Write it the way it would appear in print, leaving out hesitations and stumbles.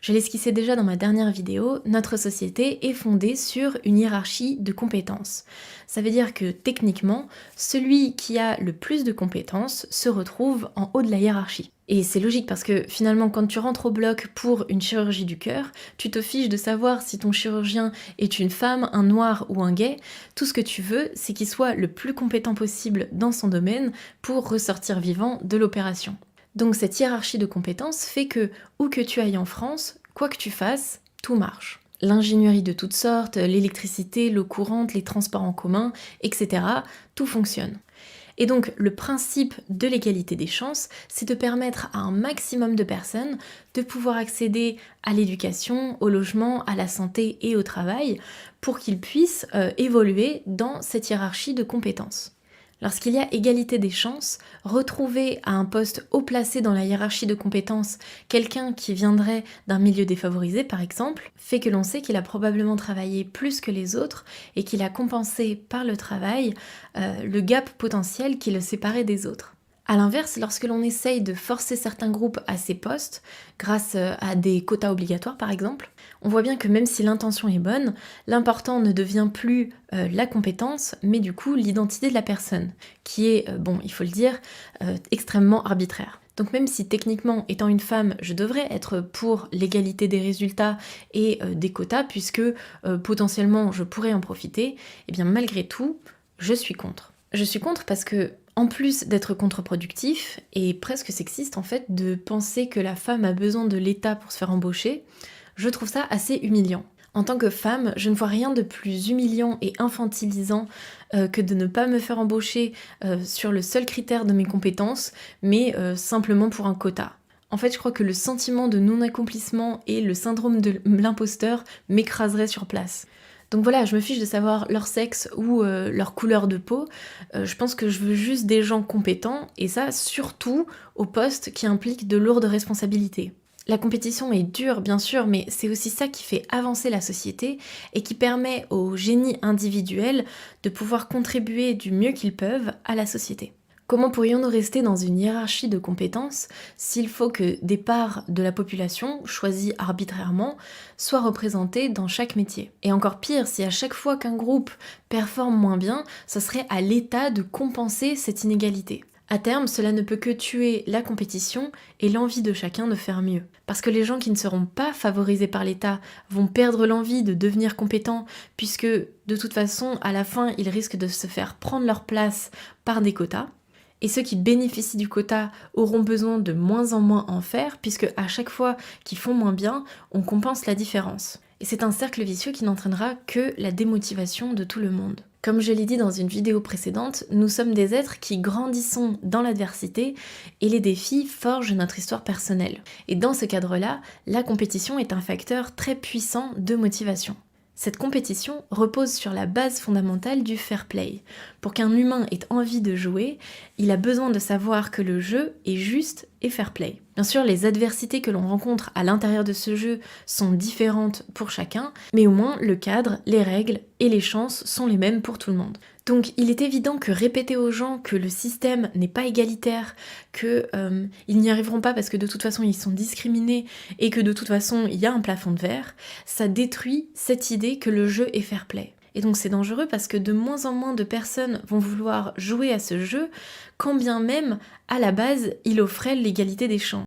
Je l'esquissais déjà dans ma dernière vidéo, notre société est fondée sur une hiérarchie de compétences. Ça veut dire que techniquement, celui qui a le plus de compétences se retrouve en haut de la hiérarchie. Et c'est logique parce que finalement quand tu rentres au bloc pour une chirurgie du cœur, tu te fiches de savoir si ton chirurgien est une femme, un noir ou un gay. Tout ce que tu veux, c'est qu'il soit le plus compétent possible dans son domaine pour ressortir vivant de l'opération. Donc cette hiérarchie de compétences fait que, où que tu ailles en France, quoi que tu fasses, tout marche. L'ingénierie de toutes sortes, l'électricité, l'eau courante, les transports en commun, etc., tout fonctionne. Et donc le principe de l'égalité des chances, c'est de permettre à un maximum de personnes de pouvoir accéder à l'éducation, au logement, à la santé et au travail pour qu'ils puissent évoluer dans cette hiérarchie de compétences. Lorsqu'il y a égalité des chances, retrouver à un poste haut placé dans la hiérarchie de compétences quelqu'un qui viendrait d'un milieu défavorisé par exemple, fait que l'on sait qu'il a probablement travaillé plus que les autres et qu'il a compensé par le travail le gap potentiel qui le séparait des autres. A l'inverse, lorsque l'on essaye de forcer certains groupes à ces postes, grâce à des quotas obligatoires par exemple, on voit bien que même si l'intention est bonne, l'important ne devient plus la compétence, mais du coup l'identité de la personne, qui est, bon, il faut le dire, extrêmement arbitraire. Donc même si techniquement, étant une femme, je devrais être pour l'égalité des résultats et des quotas, puisque potentiellement je pourrais en profiter, et bien malgré tout, je suis contre. Je suis contre parce que, en plus d'être contre-productif et presque sexiste en fait, de penser que la femme a besoin de l'État pour se faire embaucher, je trouve ça assez humiliant. En tant que femme, je ne vois rien de plus humiliant et infantilisant que de ne pas me faire embaucher sur le seul critère de mes compétences, mais simplement pour un quota. En fait, je crois que le sentiment de non-accomplissement et le syndrome de l'imposteur m'écraseraient sur place. Donc voilà, je me fiche de savoir leur sexe ou leur couleur de peau. Je pense que je veux juste des gens compétents, et ça surtout au poste qui implique de lourdes responsabilités. La compétition est dure, bien sûr, mais c'est aussi ça qui fait avancer la société et qui permet aux génies individuels de pouvoir contribuer du mieux qu'ils peuvent à la société. Comment pourrions-nous rester dans une hiérarchie de compétences s'il faut que des parts de la population, choisies arbitrairement, soient représentées dans chaque métier? Et encore pire, si à chaque fois qu'un groupe performe moins bien, ce serait à l'État de compenser cette inégalité. À terme, cela ne peut que tuer la compétition et l'envie de chacun de faire mieux. Parce que les gens qui ne seront pas favorisés par l'État vont perdre l'envie de devenir compétents, puisque de toute façon, à la fin, ils risquent de se faire prendre leur place par des quotas. Et ceux qui bénéficient du quota auront besoin de moins en moins en faire, puisque à chaque fois qu'ils font moins bien, on compense la différence. Et c'est un cercle vicieux qui n'entraînera que la démotivation de tout le monde. Comme je l'ai dit dans une vidéo précédente, nous sommes des êtres qui grandissons dans l'adversité et les défis forgent notre histoire personnelle. Et dans ce cadre-là, la compétition est un facteur très puissant de motivation. Cette compétition repose sur la base fondamentale du fair play. Pour qu'un humain ait envie de jouer, il a besoin de savoir que le jeu est juste et fair play. Bien sûr, les adversités que l'on rencontre à l'intérieur de ce jeu sont différentes pour chacun, mais au moins le cadre, les règles et les chances sont les mêmes pour tout le monde. Donc il est évident que répéter aux gens que le système n'est pas égalitaire, qu'ils n'y arriveront pas parce que de toute façon ils sont discriminés et que de toute façon il y a un plafond de verre, ça détruit cette idée que le jeu est fair play. Et donc c'est dangereux parce que de moins en moins de personnes vont vouloir jouer à ce jeu, quand bien même à la base il offrait l'égalité des chances.